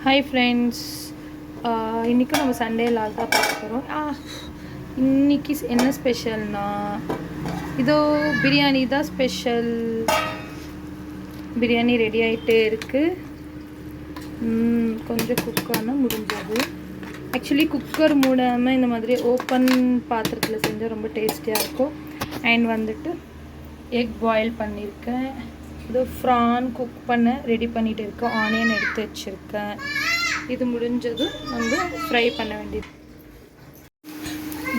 Hi friends, இன்றைக்கும் நம்ம Sunday lock தான் பார்க்க போகிறோம். இன்றைக்கி என்ன ஸ்பெஷல்னா இதோ பிரியாணி தான் ஸ்பெஷல். பிரியாணி ரெடி ஆகிட்டே இருக்குது. கொஞ்சம் குக்கானால் முடிஞ்சது. ஆக்சுவலி குக்கர் மூடாமல் இந்த மாதிரி ஓப்பன் பாத்திரத்தில் செஞ்சால் ரொம்ப டேஸ்டியாக இருக்கும். அண்ட் வந்துட்டு எக் பாயில் பண்ணியிருக்கேன். இது ஃப்ரான் குக் பண்ண ரெடி பண்ணிகிட்டு இருக்கேன். ஆனியன் எடுத்து வச்சுருக்கேன். இது முடிஞ்சது நம்ம ஃப்ரை பண்ண வேண்டியது.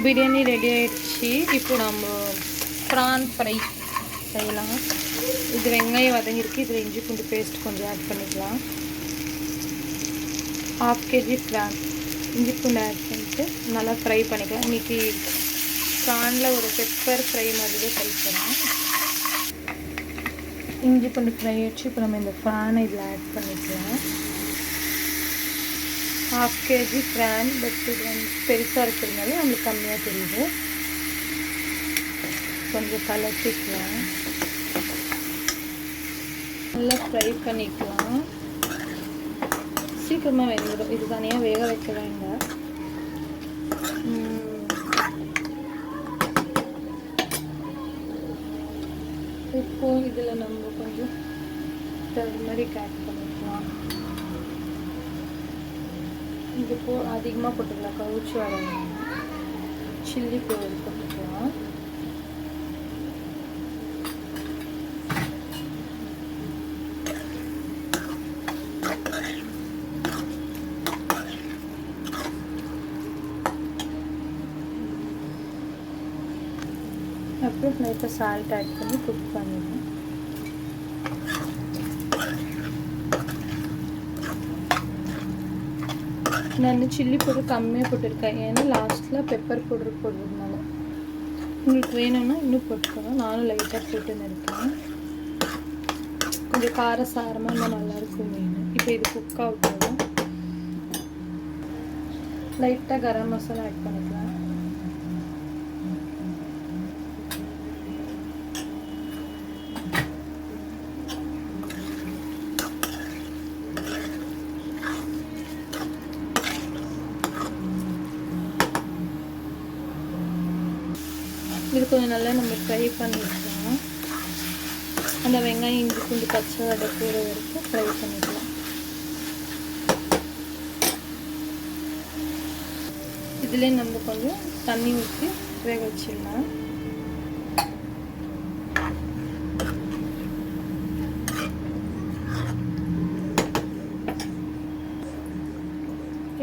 பிரியாணி ரெடி ஆகிடுச்சு. இப்போ நம்ம ஃப்ரான் ஃப்ரை செய்யலாம். இது வெங்காயம் வதங்கிருக்கு. இதில் இஞ்சி பூண்டு பேஸ்ட் கொஞ்சம் ஆட் பண்ணிக்கலாம். 1/2 kg ஃப்ரான் இஞ்சி பூண்டு ஆட் பண்ணிட்டு நல்லா ஃப்ரை பண்ணிக்கலாம். இன்றைக்கி ஃப்ரானில் ஒரு பெப்பர் ஃப்ரை மாதிரி தான் செய்யலாம். இஞ்சி பூண்டு ஃப்ரை வச்சு இப்போ நம்ம இந்த ஃப்ரானை இதில் ஆட் பண்ணிக்கலாம். 1/2 kg ஃப்ரான், பட் இது வந்து பெருசாக இருக்கிறதுனால நம்மளுக்கு கம்மியாக தெரியுது. கொஞ்சம் கலக்கிக்கலாம். நல்லா ஃப்ரை பண்ணிக்கலாம். சீக்கிரமாக வெந்துடும். இது தனியாக வேக வைக்க வேண்டாம். இப்போ இதில் நம்ம கொஞ்சம் டர்மரிக் ஆட் பண்ணிக்கலாம். இது அதிகமாக போட்டுக்கலாம். கவுச்சி வரணும். சில்லி பவுடர் போட்டுக்கலாம். அப்புறம் லைட்டாக சால்ட் ஆட் பண்ணி குக் பண்ணிடுவேன். நான் சில்லி பவுடர் கம்மியாக போட்டிருக்கேன். ஏன்னா லாஸ்ட்டில் பெப்பர் பவுடர் போடுறதுனால. உங்களுக்கு வேணும்னா இன்னும் போட்டுக்கோங்க. நானும் லைட்டாக போட்டுன்னு இருக்கேன். கொஞ்சம் காரசாரமாக இன்னும் நல்லாயிருக்கும் மீன். இப்போ இது குக் ஆகட்டும். லைட்டாக கரம் மசாலா ஆட் பண்ணிக்கலாம். இது கொஞ்சம் நல்லா நம்ம ஃப்ரை பண்ணிக்கலாம். அந்த வெங்காயம் இஞ்சி பூண்டு பச்சை வடை கூற வரைக்கும் ஃப்ரை பண்ணிக்கலாம். இதிலே நம்ம கொஞ்சம் தண்ணி ஊற்றி வேக வச்சிடலாம்.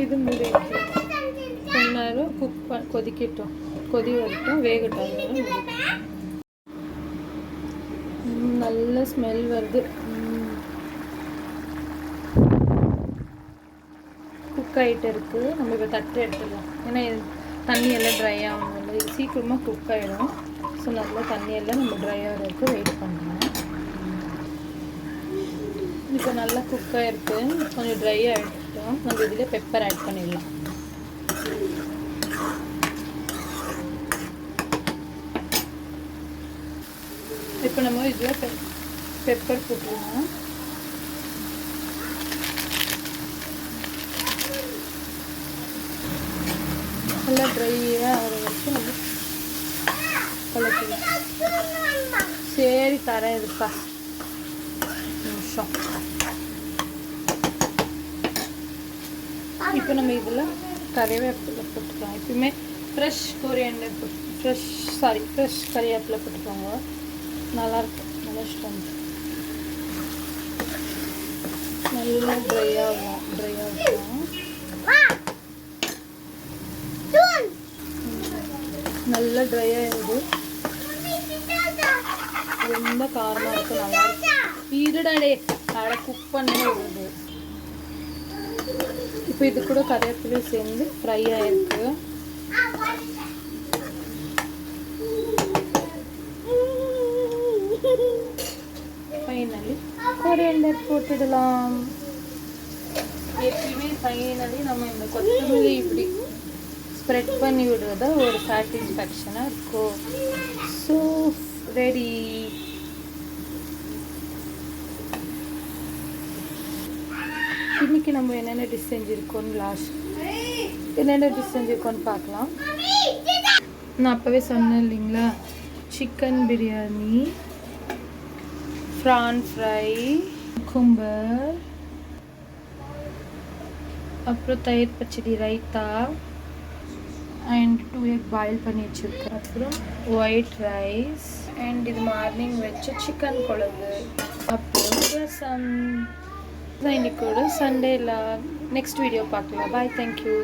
இது மூடி வைக்கலாம். கொஞ்ச நேரம் கொதிக்கட்டும். கொதி வரட்டும், வேகட்டும். நல்ல ஸ்மெல் வருது. குக் ஆகிட்டு இருக்குது. நம்ம இப்போ தட்டு எடுத்துடலாம். ஏன்னா தண்ணி எல்லாம் ட்ரை ஆகணும். இது சீக்கிரமாக குக் ஆகிடும். ஸோ நல்லா தண்ணியெல்லாம் நம்ம ட்ரை ஆகிறதுக்கு வெயிட் பண்ணலாம். இப்போ நல்லா குக் ஆகிருக்கு. கொஞ்சம் ட்ரை ஆகிட்டோம். நம்ம இதில் பெப்பர் ஆட் பண்ணிடலாம். இப்போ நம்ம இதில் பெப்பர் போட்டுருவோம். நல்லா ட்ரையாக ஆகிற வரைக்கும் நம்ம கலக்கிடுவோம். சரி, தரேன். இதுப்பா நிமிஷம். இப்போ நம்ம இதில் கறிவேப்பிலை போட்டுக்கலாம். எப்பயுமே ஃப்ரெஷ் கறிவேப்பிலை போட்டுக்கோங்க. நல்லாயிருக்கும். நல்லா ஸ்ட்ரென்த். நல்லா ட்ரை ஆகும். நல்லா ட்ரை ஆகிடுது. ரொம்ப காரமாக இருக்கும். நல்லாயிருக்கும். இருடாடே அட குக் பண்ணே வருது. இப்போ இது கூட கறிவேப்பிலை சேர்ந்து ஃப்ரை ஆகிருக்கு. ஃபைனலி கொரியண்டர் போட்டுடலாம். எப்பயுமே ஃபைனலி நம்ம இந்த கொத்தமல்லி இப்படி ஸ்ப்ரெட் பண்ணி விடுறதா ஒரு சாட்டிஸ்ஃபேக்ஷனாக இருக்கும். So ready. இன்றைக்கி நம்ம என்னென்ன டிஷ் செஞ்சுருக்கோன்னு என்னென்ன டிஷ் செஞ்சுருக்கோன்னு பார்க்கலாம். நான் அப்போவே சொன்னேன் இல்லைங்களா, சிக்கன் பிரியாணி, ப்ரான் ஃப்ரை, கும்பர், அப்புறம் தயிர் பச்சடி, ரைத்தா அண்ட் 2 எக் பாயில் பண்ணி வச்சுருக்கேன். அப்புறம் ஒயிட் ரைஸ் அண்ட் இது மார்னிங் வச்ச சிக்கன் குழம்பு, அப்புறம் ரசம். இன்னைக்கு ஒரு சண்டேல நெக்ஸ்ட் வீடியோ பார்க்கலாம். பாய், தேங்க்யூ.